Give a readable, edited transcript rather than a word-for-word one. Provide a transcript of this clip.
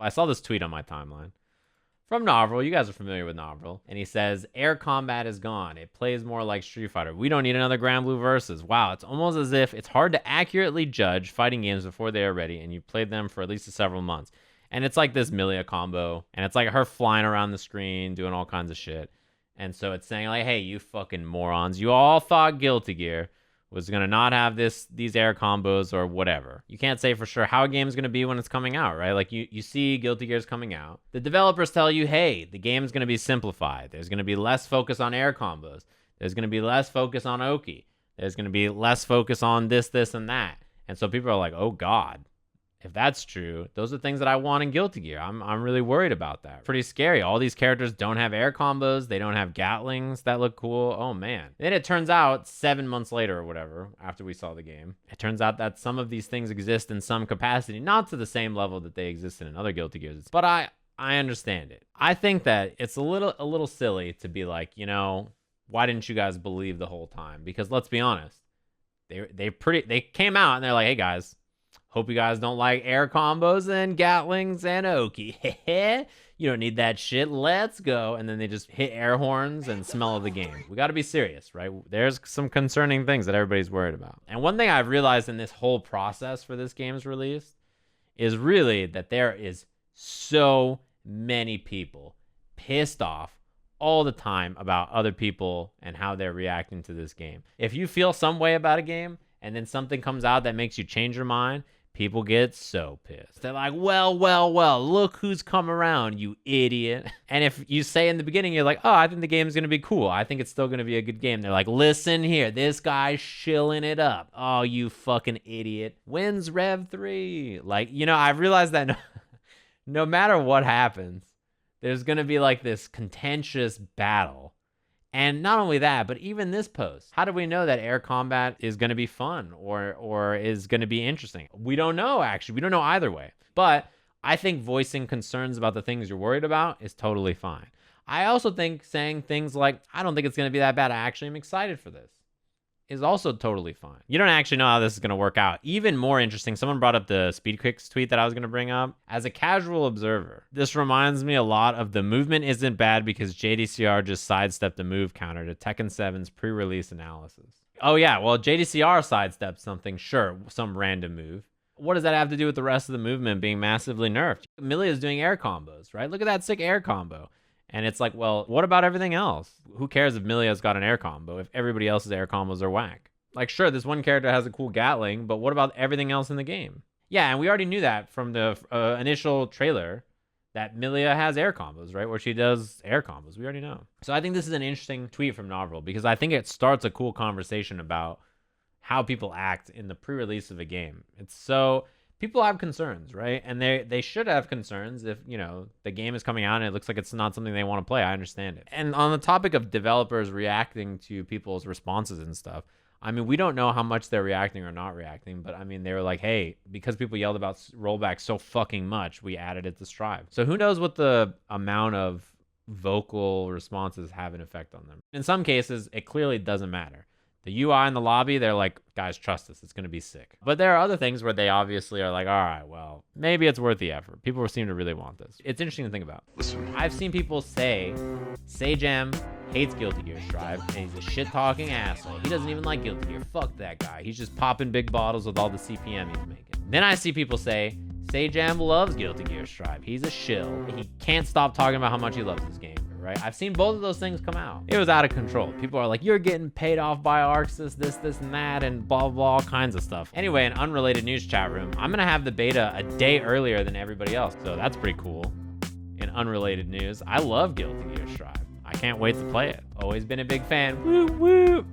I saw this tweet on my timeline from Novril. You guys are familiar with Novril. And he says, air combat is gone. It plays more like Street Fighter. We don't need another Grand Blue Versus. Wow, it's almost as if it's hard to accurately judge fighting games before they are ready, and you played them for at least several months. And it's like this Milia combo, and it's like her flying around the screen, doing all kinds of shit. And so it's saying like, hey, you fucking morons, you all thought Guilty Gear was going to not have these air combos or whatever. You can't say for sure how a game is going to be when it's coming out, right? Like you see Guilty Gear's coming out. The developers tell you, hey, the game's going to be simplified. There's going to be less focus on air combos. There's going to be less focus on Oki. There's going to be less focus on this, and that. And so people are like, oh God, if that's true, those are things that I want in Guilty Gear. I'm really worried about that. Pretty scary. All these characters don't have air combos. They don't have Gatlings that look cool. Oh man. Then it turns out 7 months later or whatever, after we saw the game, it turns out that some of these things exist in some capacity, not to the same level that they existed in other Guilty Gears. But I understand it. I think that it's a little silly to be like, you know, why didn't you guys believe the whole time? Because let's be honest, they came out and they're like, hey guys, hope you guys don't like air combos and Gatlings and Oki. You don't need that shit. Let's go. And then they just hit air horns and smell of the game. We got to be serious, right? There's some concerning things that everybody's worried about. And one thing I've realized in this whole process for this game's release is really that there is so many people pissed off all the time about other people and how they're reacting to this game. If you feel some way about a game and then something comes out that makes you change your mind, people get so pissed. They're like, well, look who's come around, you idiot. And if you say in the beginning, you're like, oh, I think the game's going to be cool. I think it's still going to be a good game. They're like, listen here, this guy's shilling it up. Oh, you fucking idiot. Wins Rev 3. Like, you know, I've realized that no matter what happens, there's going to be like this contentious battle. And not only that, but even this post, how do we know that air combat is going to be fun or is going to be interesting? We don't know, actually. We don't know either way. But I think voicing concerns about the things you're worried about is totally fine. I also think saying things like, I don't think it's going to be that bad, I actually am excited for this, is also totally fine. You don't actually know how this is going to work out. Even more interesting, someone brought up the Speedquicks tweet that I was going to bring up. As a casual observer, this reminds me a lot of the movement isn't bad because JDCR just sidestepped the move counter to Tekken 7's pre-release analysis. Oh yeah, well, JDCR sidestepped something, sure, some random move. What does that have to do with the rest of the movement being massively nerfed? Milia is doing air combos, right? Look at that sick air combo. And it's like, well, what about everything else? Who cares if Milia's got an air combo if everybody else's air combos are whack? Like, sure, this one character has a cool Gatling, but what about everything else in the game? Yeah, and we already knew that from the initial trailer that Milia has air combos, right? Where she does air combos. We already know. So I think this is an interesting tweet from Novril because I think it starts a cool conversation about how people act in the pre-release of a game. It's so... people have concerns, right? And they should have concerns if, you know, the game is coming out and it looks like it's not something they want to play. I understand it. And on the topic of developers reacting to people's responses and stuff, I mean, we don't know how much they're reacting or not reacting, but I mean, they were like, hey, because people yelled about rollback so fucking much, we added it to Strive. So who knows what the amount of vocal responses have an effect on them. In some cases, it clearly doesn't matter. The UI in the lobby, they're like, guys, trust us, it's going to be sick. But there are other things where they obviously are like, all right, well, maybe it's worth the effort. People seem to really want this. It's interesting to think about. Listen. I've seen people say, Sajam hates Guilty Gear Strive, and he's a shit-talking asshole. He doesn't even like Guilty Gear. Fuck that guy. He's just popping big bottles with all the CPM he's making. Then I see people say, Sajam loves Guilty Gear Strive. He's a shill. He can't stop talking about how much he loves this game. Right? I've seen both of those things come out. It was out of control. People are like, you're getting paid off by Arxis, this, and that, and blah, blah, all kinds of stuff. Anyway, in unrelated news chat room, I'm gonna have the beta a day earlier than everybody else, so that's pretty cool. In unrelated news, I love Guilty Gear Strive. I can't wait to play it. Always been a big fan. Woo, woo.